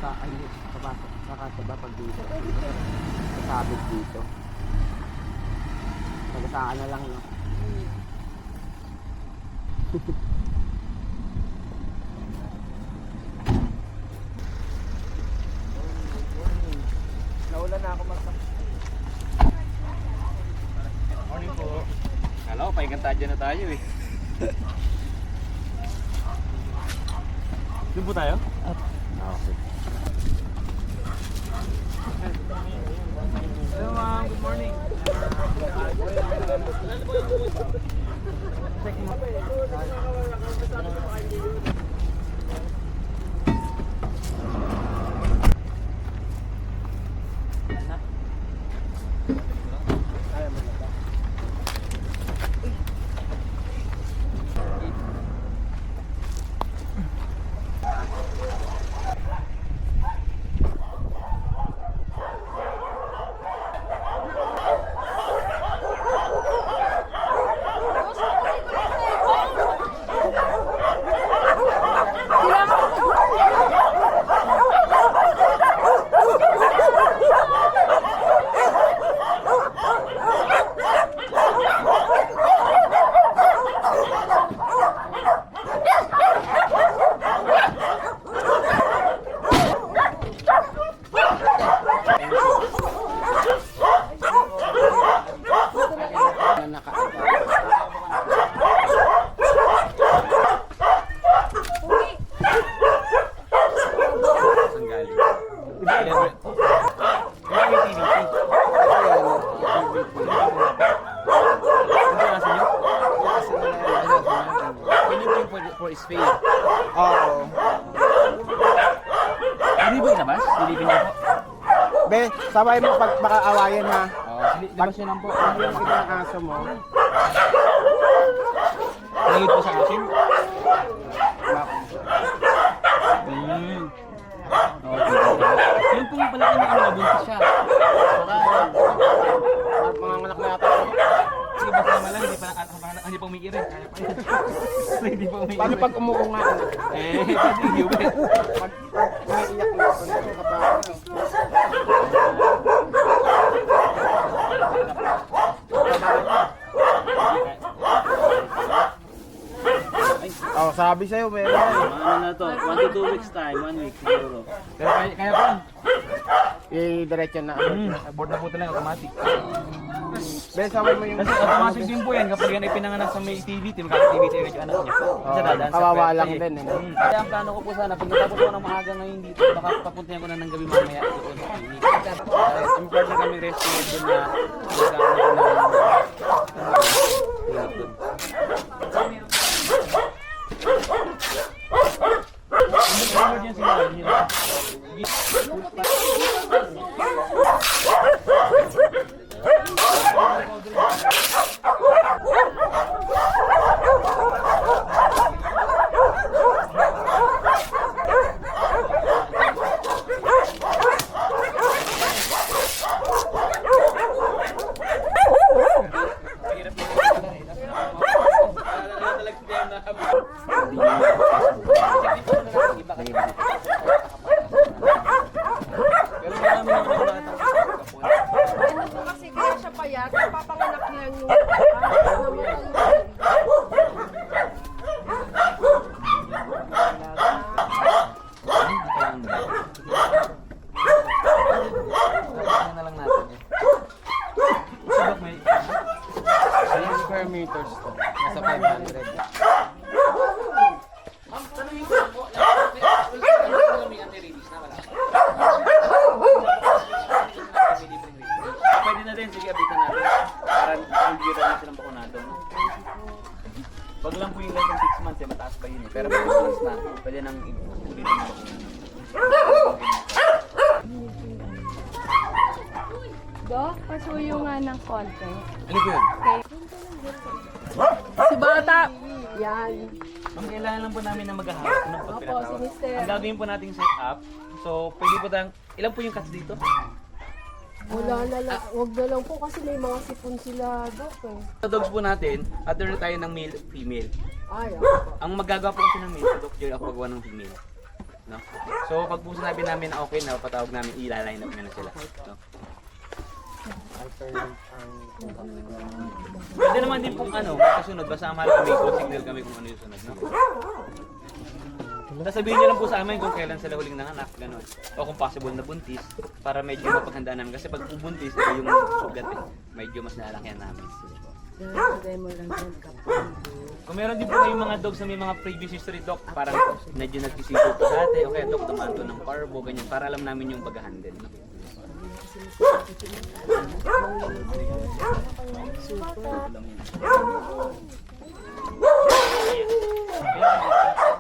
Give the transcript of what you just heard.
sa papasok sa kasaba pag dito. Sabit dito. Pagasaan na lang, no? Naulan na ako Morning po. Hello, paingantadya na tayo eh. Doon po tayo? Okay. Hello ma'am, good morning. Check mo. For Spain. Oo. Hindi ba ilabas? Silipin niyo po. Be, sabay mo pag baka awayan ha. Labas yun lang po. Ano yung ibang aso mo? Nangit po sa akin. Yun pong pala kami ang nabuntis siya. Mga anak na yata. Sige, basta naman lang, hindi pa umiirin. Kaya pa yun. Hindi pa umiirin. Paano pag umuunga ka na? Pwede yung Pag umiiyak na ako na kapag oh, sabi sa'yo, meron. Ano na to? 1 to 2 weeks time, 1 week siguro. Pero kaya pa yun. I-diretso na. Board na po talaga, automatic. Ben, sabay mo yung... Kasi automatic din po yan kapag yan ay pinanganak sa may TVT, magkaka-TVT agad yung anak niya. Kasi dadaan sa kawawa pwede. lang din. Kaya ang plano ko po sana, pag natapos ko ng maaga ngayon dito, baka papuntayan ko na ng gabi mamaya doon sa clinic. Ang partner kami rescue doon na nagkakaroon ng emergency na yun. Kasi kaya siya payat, papanganak niya yung na lang natin eh. Sabak may Ilang square meters to? Nasa 500. Pwede na din, sige abitan natin. Para mag-zero na silang bakunado. Wag lang po yung less than 6 months eh, mataas pa yun eh. Pero pag 6 months na, pwede nang ulitin yung bakunado. Dok, pasuyo nga ng konti. Ano po yun? Si Bata! Yan. Ang kailangan lang po namin na maghahanap ng Opo, pagpinatawag. si Mister. Ang gagawin po nating setup, so pwede po tayong, ilan po yung cats dito? Wala na lang. Huwag na lang po kasi may mga sipon sila, Dok. Eh. Sa dogs po natin, order tayo ng male, female. Ay, Ang magagawa po kasi ng male, sa dog jerry ako gagawa ng female. No? So pag po sinabi namin na okay na, patawag namin, ilaline up na sila. No? Alternate ang Pwede naman din pong kasunod, basta mahal kami, go signal kami kung ano yung sunod. No? Sasabihin niyo lang po sa amin kung kailan sila huling nanganak, gano'n. O kung possible na buntis, para medyo mapaghandaan namin. Kasi pag buntis, ito yung sugat medyo mas nalakihan namin. Nalagay mo lang dyan kapag. Kung meron din po kayong mga dogs na may mga previous history, Doc, parang medyo nagsisigo po dati, o kaya Doc, tumanto ng parvo, ganyan, para alam namin yung pag-handle. No? Super. Ayan.